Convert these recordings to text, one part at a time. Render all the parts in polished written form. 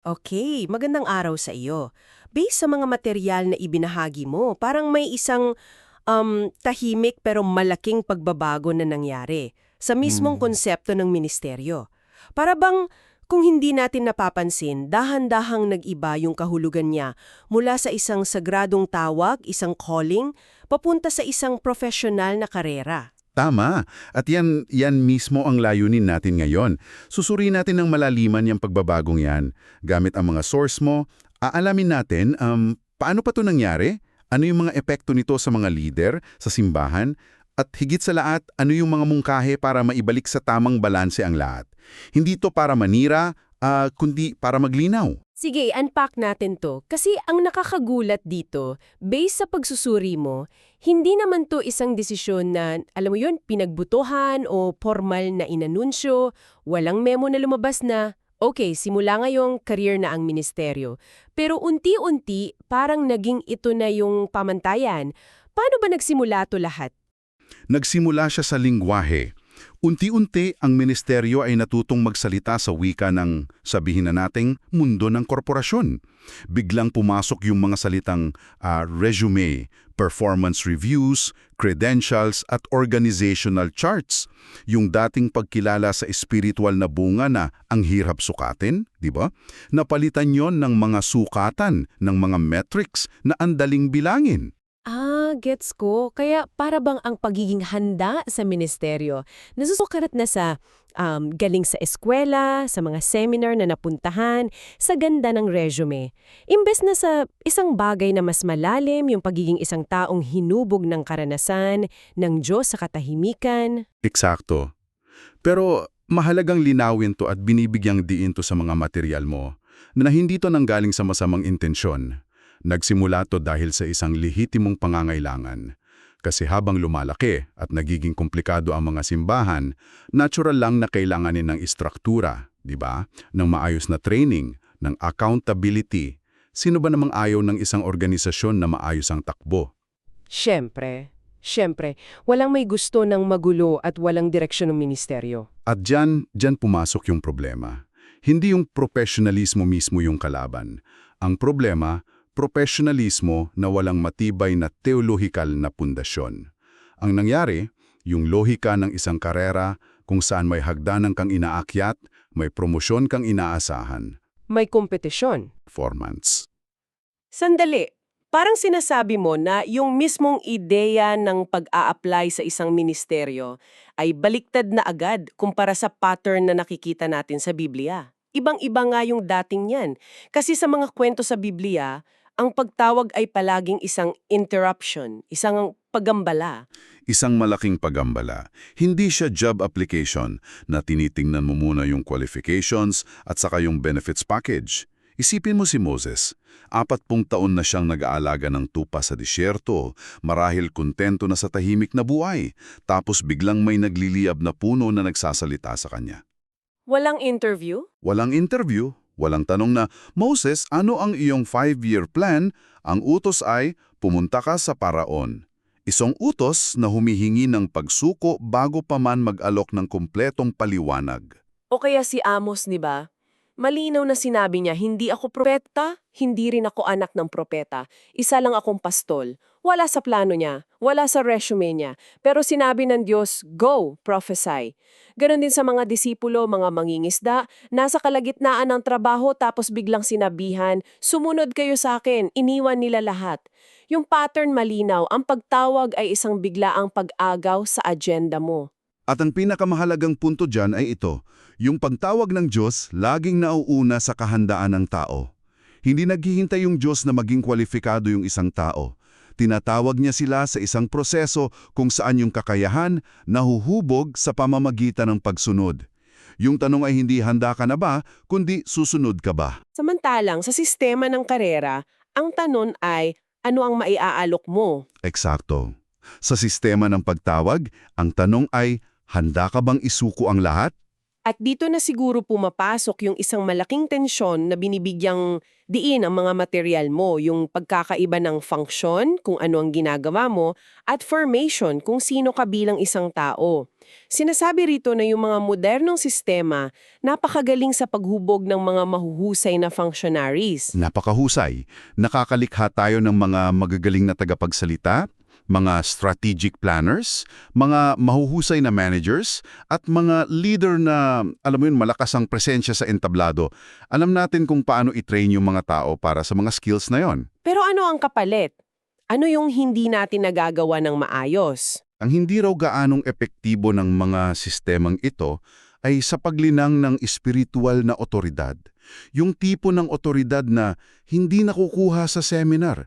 Okay, magandang araw sa iyo. Based sa mga material na ibinahagi mo, parang may isang tahimik pero malaking pagbabago na nangyari sa mismong Hmm. konsepto ng ministeryo. Para bang kung hindi natin napapansin, dahan-dahang nag-iba yung kahulugan niya mula sa isang sagradong tawag, isang calling, papunta sa isang profesional na karera. Tama. At yan mismo ang layunin natin ngayon. Susuriin natin ng malaliman yung pagbabagong yan. Gamit ang mga source mo, aalamin natin paano pa ito nangyari, ano yung mga epekto nito sa mga leader, sa simbahan, at higit sa lahat, ano yung mga mungkahe para maibalik sa tamang balanse ang lahat. Hindi ito para manira, kundi para maglinaw. Sige, unpack natin to. Kasi ang nakakagulat dito, based sa pagsusuri mo, hindi naman to isang desisyon na, alam mo yun, pinagbutuhan o formal na inanunsyo, walang memo na lumabas na, okay, simula ngayong career na ang ministeryo. Pero unti-unti, parang naging ito na yung pamantayan. Paano ba nagsimula to lahat? Nagsimula siya sa lingwahe. Unti-unti ang ministeryo ay natutong magsalita sa wika ng, sabihin na nating, mundo ng korporasyon. Biglang pumasok yung mga salitang resume, performance reviews, credentials at organizational charts. Yung dating pagkilala sa espiritual na bunga na ang hirap sukatin, di ba? Napalitan yon ng mga sukatan, ng mga metrics na andaling bilangin. Gets ko. Kaya para bang ang pagiging handa sa ministeryo, nasusukarat na sa galing sa eskwela, sa mga seminar na napuntahan, sa ganda ng resume. Imbes na sa isang bagay na mas malalim, yung pagiging isang taong hinubog ng karanasan, ng Diyos sa katahimikan. Eksakto. Pero mahalagang linawin to at binibigyang diin to sa mga material mo na hindi to nanggaling sa masamang intensyon. Nagsimula to dahil sa isang lehitimong pangangailangan. Kasi habang lumalaki at nagiging komplikado ang mga simbahan, natural lang na kailanganin ng istruktura, di ba? Ng maayos na training, ng accountability. Sino ba namang ayaw ng isang organisasyon na maayos ang takbo? Siyempre, walang may gusto ng magulo at walang direksyon ng ministeryo. At dyan pumasok yung problema. Hindi yung professionalismo mismo yung kalaban. Ang problema, professionalismo na walang matibay na teolohikal na pundasyon. Ang nangyari, yung lohika ng isang karera kung saan may hagdanan kang inaakyat, may promosyon kang inaasahan, May kompetisyon. performance. Sandali, parang sinasabi mo na yung mismong ideya ng pag-a-apply sa isang ministeryo ay baliktad na agad kumpara sa pattern na nakikita natin sa Biblia. Ibang-iba nga yung dating yan. Kasi sa mga kwento sa Biblia, ang pagtawag ay palaging isang interruption, isang pagambala. Isang malaking pagambala. Hindi siya job application na tinitingnan mo muna yung qualifications at saka yung benefits package. Isipin mo si Moses. 40 taon na siyang nag-aalaga ng tupa sa disyerto, marahil kontento na sa tahimik na buhay, tapos biglang may nagliliyab na puno na nagsasalita sa kanya. Walang interview? Walang interview, walang tanong na, Moses, ano ang iyong 5-year plan? Ang utos ay, pumunta ka sa paraon. Isang utos na humihingi ng pagsuko bago pa man mag-alok ng kumpletong paliwanag. O kaya si Amos, di ba? Malinaw na sinabi niya, hindi ako propeta, hindi rin ako anak ng propeta. Isa lang akong pastol. Wala sa plano niya, wala sa resume niya. Pero sinabi ng Diyos, go, prophesy. Ganon din sa mga disipulo, mga mangingisda, nasa kalagitnaan ng trabaho tapos biglang sinabihan, sumunod kayo sa akin, iniwan nila lahat. Yung pattern malinaw, ang pagtawag ay isang biglaang pag-agaw sa agenda mo. At ang pinakamahalagang punto dyan ay ito, yung pagtawag ng Diyos laging nauuna sa kahandaan ng tao. Hindi naghihintay yung Diyos na maging kwalifikado yung isang tao. Tinatawag niya sila sa isang proseso kung saan yung kakayahan nahuhubog sa pamamagitan ng pagsunod. Yung tanong ay hindi handa ka na ba, kundi susunod ka ba? Samantalang sa sistema ng karera, ang tanong ay, ano ang maiaalok mo? Eksakto. Sa sistema ng pagtawag, ang tanong ay, handa ka bang isuko ang lahat? At dito na siguro pumapasok yung isang malaking tensyon na binibigyang diin ang mga material mo, yung pagkakaiba ng function, kung ano ang ginagawa mo, at formation, kung sino ka bilang isang tao. Sinasabi rito na yung mga modernong sistema napakagaling sa paghubog ng mga mahuhusay na functionaries. Napakahusay. Nakakalikha tayo ng mga magagaling na tagapagsalita, mga strategic planners, mga mahuhusay na managers, at mga leader na, alam mo yun, malakas ang presensya sa entablado. Alam natin kung paano i-train yung mga tao para sa mga skills na yon. Pero ano ang kapalit? Ano yung hindi natin nagagawa ng maayos? Ang hindi raw gaanong epektibo ng mga sistemang ito ay sa paglinang ng espiritual na otoridad. Yung tipo ng otoridad na hindi nakukuha sa seminar,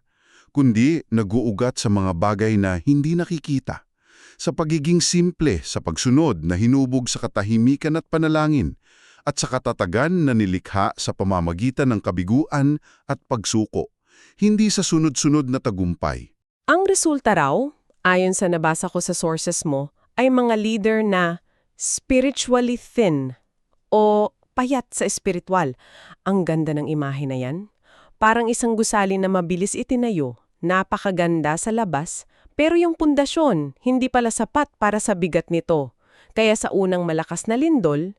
kundi naguugat sa mga bagay na hindi nakikita. Sa pagiging simple sa pagsunod na hinubog sa katahimikan at panalangin, at sa katatagan na nilikha sa pamamagitan ng kabiguan at pagsuko, hindi sa sunod-sunod na tagumpay. Ang resulta raw, ayon sa nabasa ko sa sources mo, ay mga leader na spiritually thin o payat sa espiritual. Ang ganda ng imahe na yan. Parang isang gusali na mabilis itinayo, napakaganda sa labas, pero yung pundasyon hindi pala sapat para sa bigat nito. Kaya sa unang malakas na lindol,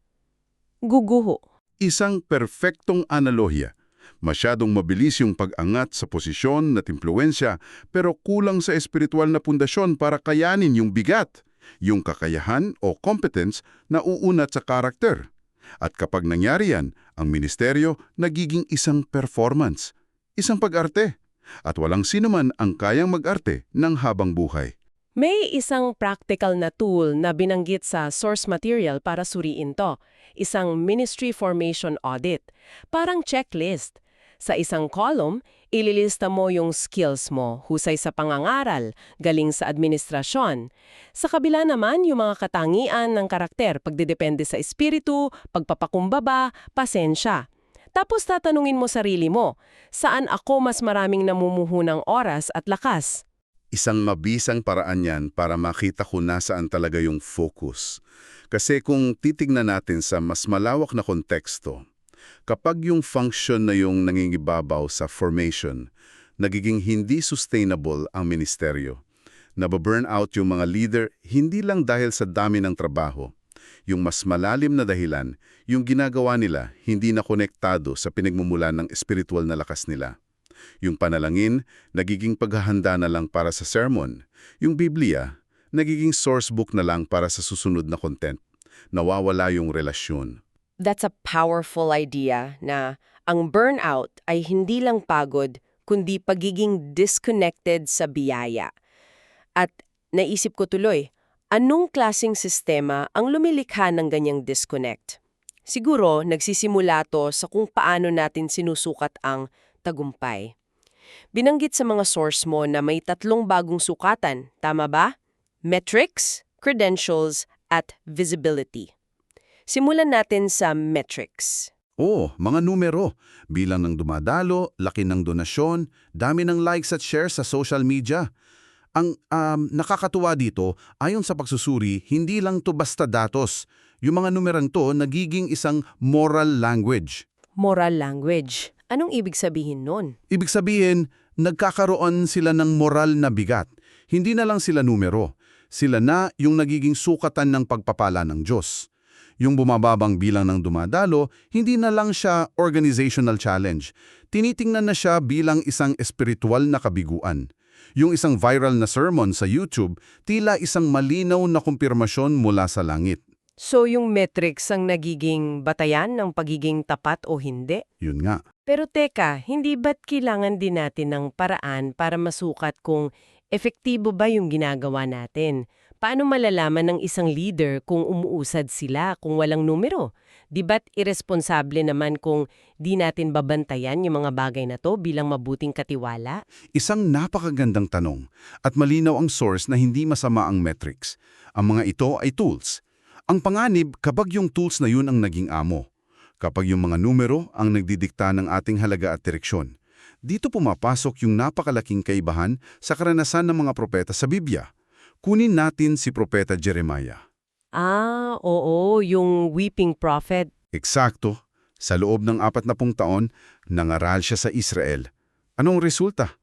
guguho. Isang perpektong analohiya. Masyadong mabilis yung pag-angat sa posisyon at impluensya, pero kulang sa espiritual na pundasyon para kayanin yung bigat, yung kakayahan o competence na uunat sa karakter. At kapag nangyari yan, ang ministeryo nagiging isang performance, isang pag-arte, at walang sinuman ang kayang mag-arte ng habang buhay. May isang practical na tool na binanggit sa source material para suriin to. Isang ministry formation audit. Parang checklist. Sa isang column, ililista mo yung skills mo, husay sa pangangaral, galing sa administrasyon. Sa kabila naman, yung mga katangian ng karakter, pagdedepende sa espiritu, pagpapakumbaba, pasensya. Tapos tatanungin mo sarili mo, saan ako mas maraming namumuhu ng oras at lakas? Isang mabisang paraan yan para makita ko nasaan talaga yung focus. Kasi kung titignan natin sa mas malawak na konteksto, kapag yung function na yung nangingibabaw sa formation, nagiging hindi sustainable ang ministeryo. Nababurn out yung mga leader hindi lang dahil sa dami ng trabaho. Yung mas malalim na dahilan, yung ginagawa nila hindi na konektado sa pinagmumulan ng espiritual na lakas nila. Yung panalangin, nagiging paghahanda na lang para sa sermon. Yung Biblia, nagiging source book na lang para sa susunod na content. Nawawala yung relasyon. That's a powerful idea na ang burnout ay hindi lang pagod, kundi pagiging disconnected sa biyaya. At naisip ko tuloy, anong klasing sistema ang lumilikha ng ganyang disconnect? Siguro, nagsisimula to sa kung paano natin sinusukat ang tagumpay. Binanggit sa mga source mo na may 3 bagong sukatan, tama ba? Metrics, credentials, at visibility. Simulan natin sa metrics. Mga numero. Bilang ng dumadalo, laki ng donasyon, dami ng likes at shares sa social media. Ang nakakatuwa dito, ayon sa pagsusuri, hindi lang to basta datos. Yung mga numerang to nagiging isang moral language. Moral language. Anong ibig sabihin nun? Ibig sabihin, nagkakaroon sila ng moral na bigat. Hindi na lang sila numero. Sila na yung nagiging sukatan ng pagpapala ng Diyos. Yung bumababang bilang ng dumadalo, hindi na lang siya organizational challenge. Tinitingnan na siya bilang isang espiritual na kabiguan. Yung isang viral na sermon sa YouTube, tila isang malinaw na kumpirmasyon mula sa langit. So yung metrics ang nagiging batayan ng pagiging tapat o hindi? Yun nga. Pero teka, hindi ba't kailangan din natin ng paraan para masukat kung epektibo ba yung ginagawa natin? Paano malalaman ng isang leader kung umuusad sila kung walang numero? Di ba't irresponsable naman kung di natin babantayan yung mga bagay na to bilang mabuting katiwala? Isang napakagandang tanong at malinaw ang source na hindi masama ang metrics. Ang mga ito ay tools. Ang panganib kapag yung tools na yun ang naging amo. Kapag yung mga numero ang nagdidikta ng ating halaga at direksyon. Dito pumapasok yung napakalaking kaibahan sa karanasan ng mga propeta sa Biblia. Kunin natin si Propeta Jeremiah. Oo, yung weeping prophet. Eksakto. Sa loob ng 40 taon, nangaral siya sa Israel. Anong resulta?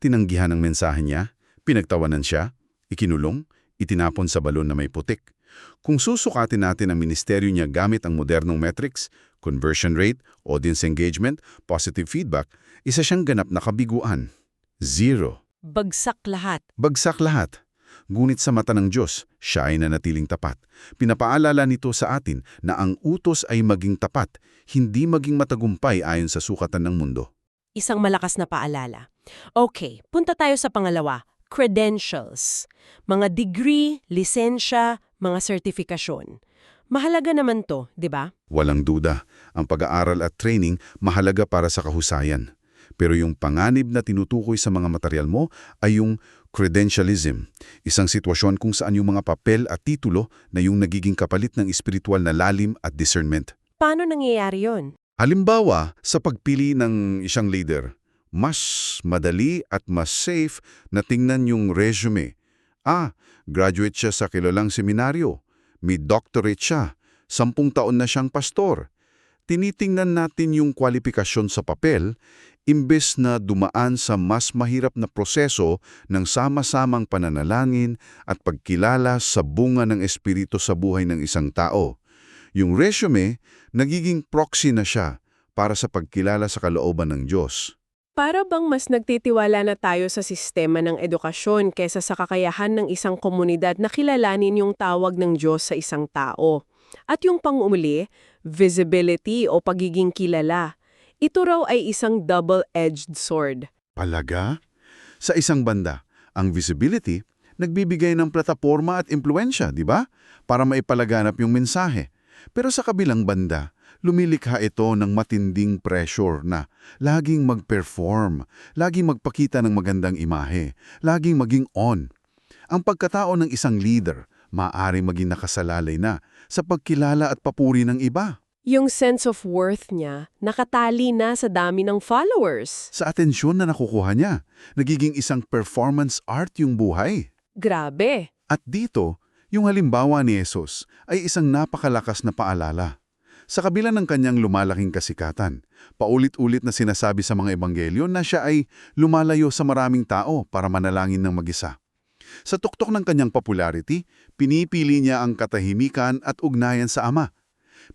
Tinanggihan ang mensahe niya, pinagtawanan siya, ikinulong, itinapon sa balon na may putik. Kung susukatin natin ang ministeryo niya gamit ang modernong metrics, conversion rate, audience engagement, positive feedback, isa siyang ganap na kabiguan. 0. Bagsak lahat. Bagsak lahat. Ngunit sa mata ng Diyos, siya ay nanatiling tapat. Pinapaalala nito sa atin na ang utos ay maging tapat, hindi maging matagumpay ayon sa sukatan ng mundo. Isang malakas na paalala. Okay, punta tayo sa pangalawa. Credentials. Mga degree, lisensya, mga sertifikasyon. Mahalaga naman to, di ba? Walang duda, ang pag-aaral at training mahalaga para sa kahusayan. Pero yung panganib na tinutukoy sa mga material mo ay yung credentialism, isang sitwasyon kung saan yung mga papel at titulo na yung nagiging kapalit ng espiritual na lalim at discernment. Paano nangyayari yon? Halimbawa, sa pagpili ng isang leader, mas madali at mas safe na tingnan yung resume. Graduate siya sa kilalang seminaryo, may doctorate siya, 10 taon na siyang pastor. Tinitingnan natin yung kwalifikasyon sa papel, imbes na dumaan sa mas mahirap na proseso ng sama-samang pananalangin at pagkilala sa bunga ng Espiritu sa buhay ng isang tao. Yung resume, nagiging proxy na siya para sa pagkilala sa kalooban ng Diyos. Para bang mas nagtitiwala na tayo sa sistema ng edukasyon kaysa sa kakayahan ng isang komunidad na kilalanin yung tawag ng Diyos sa isang tao. At yung pang-umuli, visibility o pagiging kilala. Ito raw ay isang double-edged sword. Palaga? Sa isang banda, ang visibility nagbibigay ng plataporma at impluensya, di ba? Para maipalaganap yung mensahe. Pero sa kabilang banda, lumilikha ito ng matinding pressure na laging mag-perform, laging magpakita ng magandang imahe, laging maging on. Ang pagkatao ng isang leader, maaaring maging nakasalalay na sa pagkilala at papuri ng iba. Yung sense of worth niya, nakatali na sa dami ng followers. Sa atensyon na nakukuha niya, nagiging isang performance art yung buhay. Grabe! At dito, yung halimbawa ni Jesus ay isang napakalakas na paalala. Sa kabila ng kanyang lumalaking kasikatan, paulit-ulit na sinasabi sa mga ebanghelyo na siya ay lumalayo sa maraming tao para manalangin ng mag-isa. Sa tuktok ng kanyang popularity, pinipili niya ang katahimikan at ugnayan sa Ama.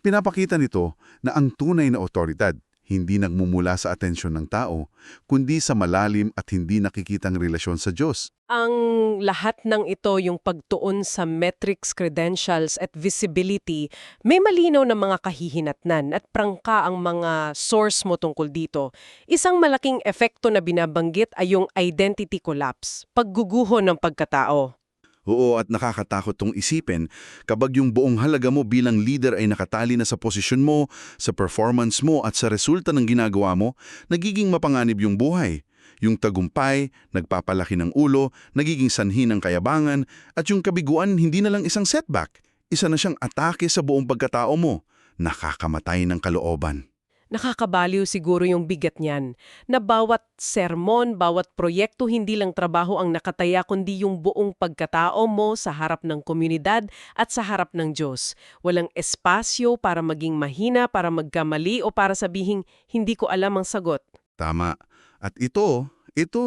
Pinapakita nito na ang tunay na otoridad hindi nagmumula sa atensyon ng tao, kundi sa malalim at hindi nakikitang relasyon sa Diyos. Ang lahat ng ito, yung pagtuon sa metrics, credentials at visibility, may malinaw na mga kahihinatnan at prangka ang mga source mo tungkol dito. Isang malaking epekto na binabanggit ay yung identity collapse, pagguguho ng pagkatao. Oo, at nakakatakot tong isipin kapag yung buong halaga mo bilang leader ay nakatali na sa posisyon mo, sa performance mo at sa resulta ng ginagawa mo, nagiging mapanganib yung buhay. Yung tagumpay, nagpapalaki ng ulo, nagiging sanhi ng kayabangan, at yung kabiguan hindi na lang isang setback. Isa na siyang atake sa buong pagkatao mo. Nakakamatay ng kalooban. Nakakabaliw siguro yung bigat niyan, na bawat sermon, bawat proyekto, hindi lang trabaho ang nakataya kundi yung buong pagkatao mo sa harap ng komunidad at sa harap ng Diyos. Walang espasyo para maging mahina, para magkamali o para sabihing hindi ko alam ang sagot. Tama. At ito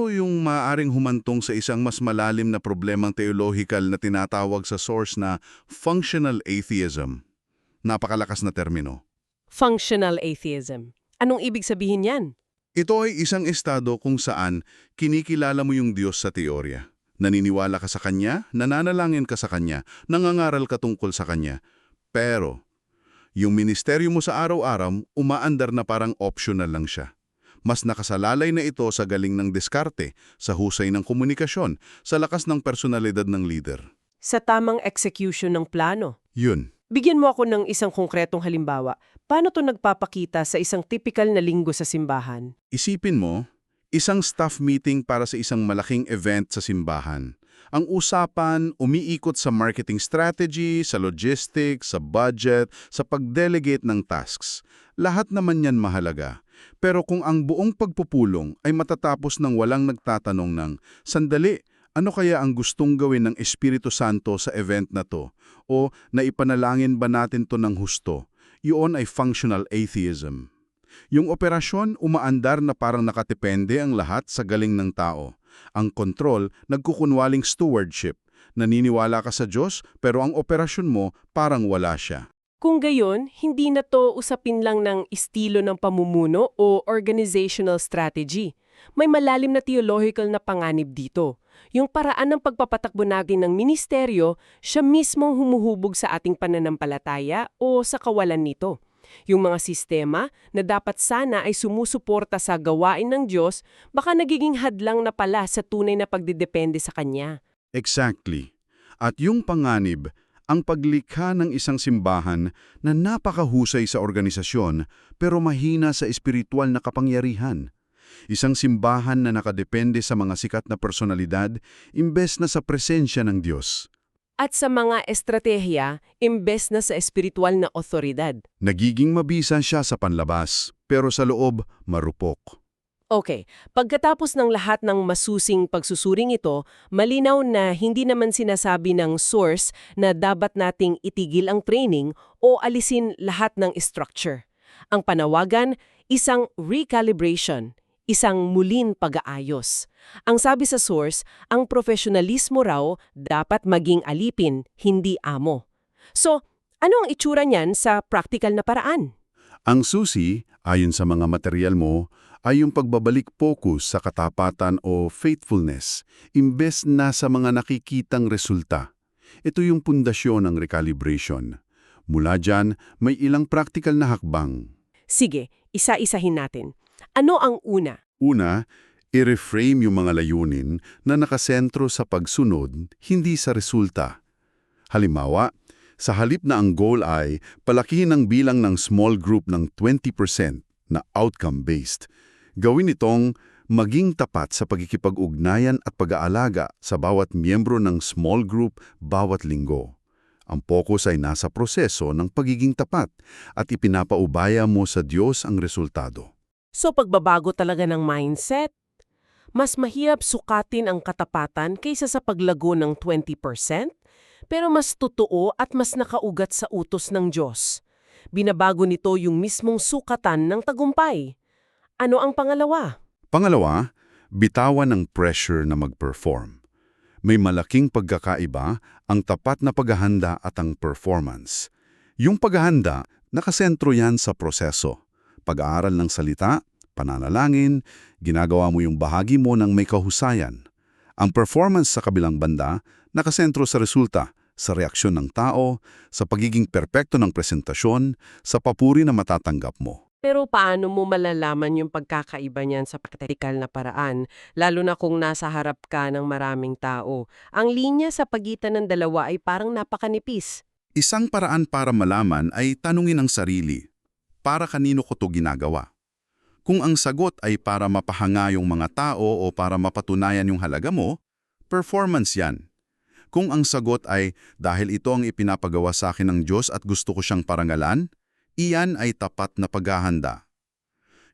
yung maaaring humantong sa isang mas malalim na problemang theological na tinatawag sa source na functional atheism. Napakalakas na termino. Functional atheism. Anong ibig sabihin yan? Ito ay isang estado kung saan kinikilala mo yung Diyos sa teorya. Naniniwala ka sa Kanya, nananalangin ka sa Kanya, nangangaral ka tungkol sa Kanya. Pero, yung ministeryo mo sa araw-araw, umaandar na parang optional lang siya. Mas nakasalalay na ito sa galing ng diskarte, sa husay ng komunikasyon, sa lakas ng personalidad ng leader. Sa tamang execution ng plano. Yun. Bigyan mo ako ng isang konkretong halimbawa. Paano to nagpapakita sa isang typical na linggo sa simbahan? Isipin mo, isang staff meeting para sa isang malaking event sa simbahan. Ang usapan umiikot sa marketing strategy, sa logistics, sa budget, sa pag-delegate ng tasks. Lahat naman yan mahalaga. Pero kung ang buong pagpupulong ay matatapos ng walang nagtatanong ng, sandali, Ano kaya ang gustong gawin ng Espiritu Santo sa event na to? O naipanalangin ba natin to ng husto? Yun ay functional atheism. Yung operasyon, umaandar na parang nakatepende ang lahat sa galing ng tao. Ang kontrol, nagkukunwaling stewardship. Naniniwala ka sa Diyos, pero ang operasyon mo parang wala siya. Kung gayon, hindi na to usapin lang ng estilo ng pamumuno o organizational strategy. May malalim na theological na panganib dito. Yung paraan ng pagpapatakbo natin ng ministeryo, siya mismong humuhubog sa ating pananampalataya o sa kawalan nito. Yung mga sistema na dapat sana ay sumusuporta sa gawain ng Diyos, baka nagiging hadlang na pala sa tunay na pagdidepende sa Kanya. Exactly. At yung panganib, ang paglikha ng isang simbahan na napakahusay sa organisasyon pero mahina sa espiritual na kapangyarihan. Isang simbahan na nakadepende sa mga sikat na personalidad imbes na sa presensya ng Diyos. At sa mga estratehiya, imbes na sa espiritual na otoridad. Nagiging mabisa siya sa panlabas, pero sa loob, marupok. Okay, pagkatapos ng lahat ng masusing pagsusuring ito, malinaw na hindi naman sinasabi ng source na dapat nating itigil ang training o alisin lahat ng structure. Ang panawagan, isang recalibration, isang muling pag-aayos. Ang sabi sa source, ang profesionalismo raw dapat maging alipin, hindi amo. So, ano ang itsura niyan sa practical na paraan? Ang susi, ayon sa mga material mo, ay yung pagbabalik focus sa katapatan o faithfulness, imbes na sa mga nakikitang resulta. Ito yung pundasyon ng recalibration. Mula dyan, may ilang practical na hakbang. Sige, isa-isahin natin. Ano ang una? Una, i-reframe yung mga layunin na nakasentro sa pagsunod, hindi sa resulta. Halimbawa, sa halip na ang goal ay palakihin ang bilang ng small group ng 20% na outcome-based, gawin itong maging tapat sa pagkikipag-ugnayan at pag-aalaga sa bawat miyembro ng small group bawat linggo. Ang focus ay nasa proseso ng pagiging tapat at ipinapaubaya mo sa Diyos ang resultado. So pagbabago talaga ng mindset? Mas mahirap sukatin ang katapatan kaysa sa paglago ng 20%, pero mas totoo at mas nakaugat sa utos ng Diyos. Binabago nito yung mismong sukatan ng tagumpay. Ano ang pangalawa? Pangalawa, bitawan ng pressure na mag-perform. May malaking pagkakaiba ang tapat na paghahanda at ang performance. Yung paghahanda, nakasentro yan sa proseso. Pag-aaral ng salita, pananalangin, ginagawa mo yung bahagi mo ng may kahusayan. Ang performance sa kabilang banda, nakasentro sa resulta, sa reaksyon ng tao, sa pagiging perpekto ng presentasyon, sa papuri na matatanggap mo. Pero paano mo malalaman yung pagkakaiba niyan sa praktikal na paraan, lalo na kung nasa harap ka ng maraming tao? Ang linya sa pagitan ng dalawa ay parang napakanipis. Isang paraan para malaman ay tanungin ang sarili, para kanino ko to ginagawa? Kung ang sagot ay para mapahanga yung mga tao o para mapatunayan yung halaga mo, performance yan. Kung ang sagot ay dahil ito ang ipinapagawa sa akin ng Diyos at gusto ko siyang parangalan, iyan ay tapat na paghahanda.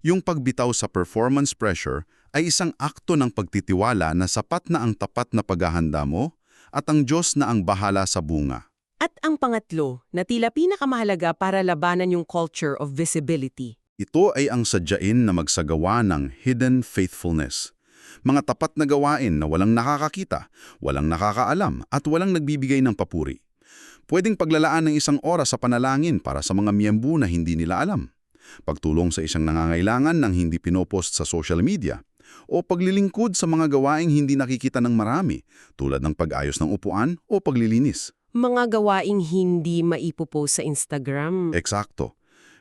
Yung pagbitaw sa performance pressure ay isang akto ng pagtitiwala na sapat na ang tapat na paghahanda mo at ang Diyos na ang bahala sa bunga. At ang pangatlo, na tila pinakamahalaga para labanan yung culture of visibility. Ito ay ang sadyain na magsagawa ng hidden faithfulness. Mga tapat na gawain na walang nakakakita, walang nakakaalam at walang nagbibigay ng papuri. Pwedeng paglalaan ng isang oras sa panalangin para sa mga miyembro na hindi nila alam. Pagtulong sa isang nangangailangan ng hindi pinopost sa social media. O paglilingkod sa mga gawaing hindi nakikita ng marami, tulad ng pag-ayos ng upuan o paglilinis. Mga gawaing hindi maipopost sa Instagram. Eksakto.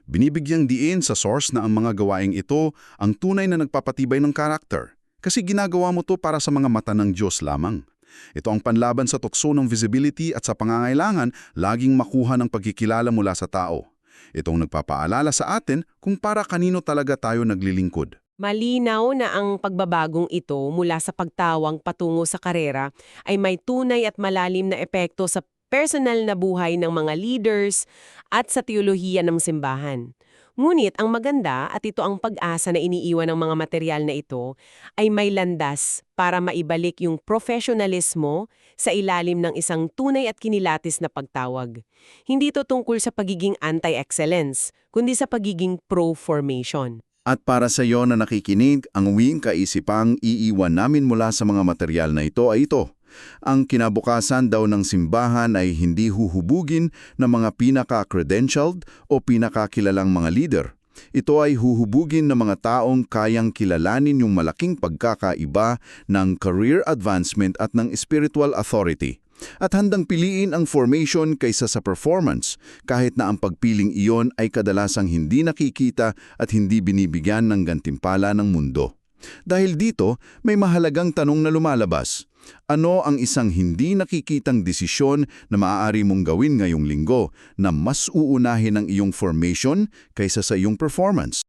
Binibigyang diin sa source na ang mga gawaing ito ang tunay na nagpapatibay ng karakter. Kasi ginagawa mo to para sa mga mata ng Diyos lamang. Ito ang panlaban sa tukso ng visibility at sa pangangailangan laging makuha ng pagkikilala mula sa tao. Itong nagpapaalala sa atin kung para kanino talaga tayo naglilingkod. Malinaw na ang pagbabagong ito mula sa pagtawang patungo sa karera ay may tunay at malalim na epekto sa personal na buhay ng mga leaders at sa teolohiya ng simbahan. Ngunit ang maganda, at ito ang pag-asa na iniiwan ng mga material na ito, ay may landas para maibalik yung professionalismo sa ilalim ng isang tunay at kinilatis na pagtawag. Hindi ito tungkol sa pagiging anti-excellence, kundi sa pagiging pro-formation. At para sa iyo na nakikinig, ang huwing kaisipang iiwan namin mula sa mga material na ito ay ito. Ang kinabukasan daw ng simbahan ay hindi huhubugin ng mga pinaka-credentialed o pinakakilalang mga leader. Ito ay huhubugin ng mga taong kayang kilalanin yung malaking pagkakaiba ng career advancement at ng spiritual authority. At handang piliin ang formation kaysa sa performance, kahit na ang pagpiling iyon ay kadalasang hindi nakikita at hindi binibigyan ng gantimpala ng mundo. Dahil dito, may mahalagang tanong na lumalabas. Ano ang isang hindi nakikitang desisyon na maaari mong gawin ngayong linggo na mas uunahin ang iyong formation kaysa sa iyong performance?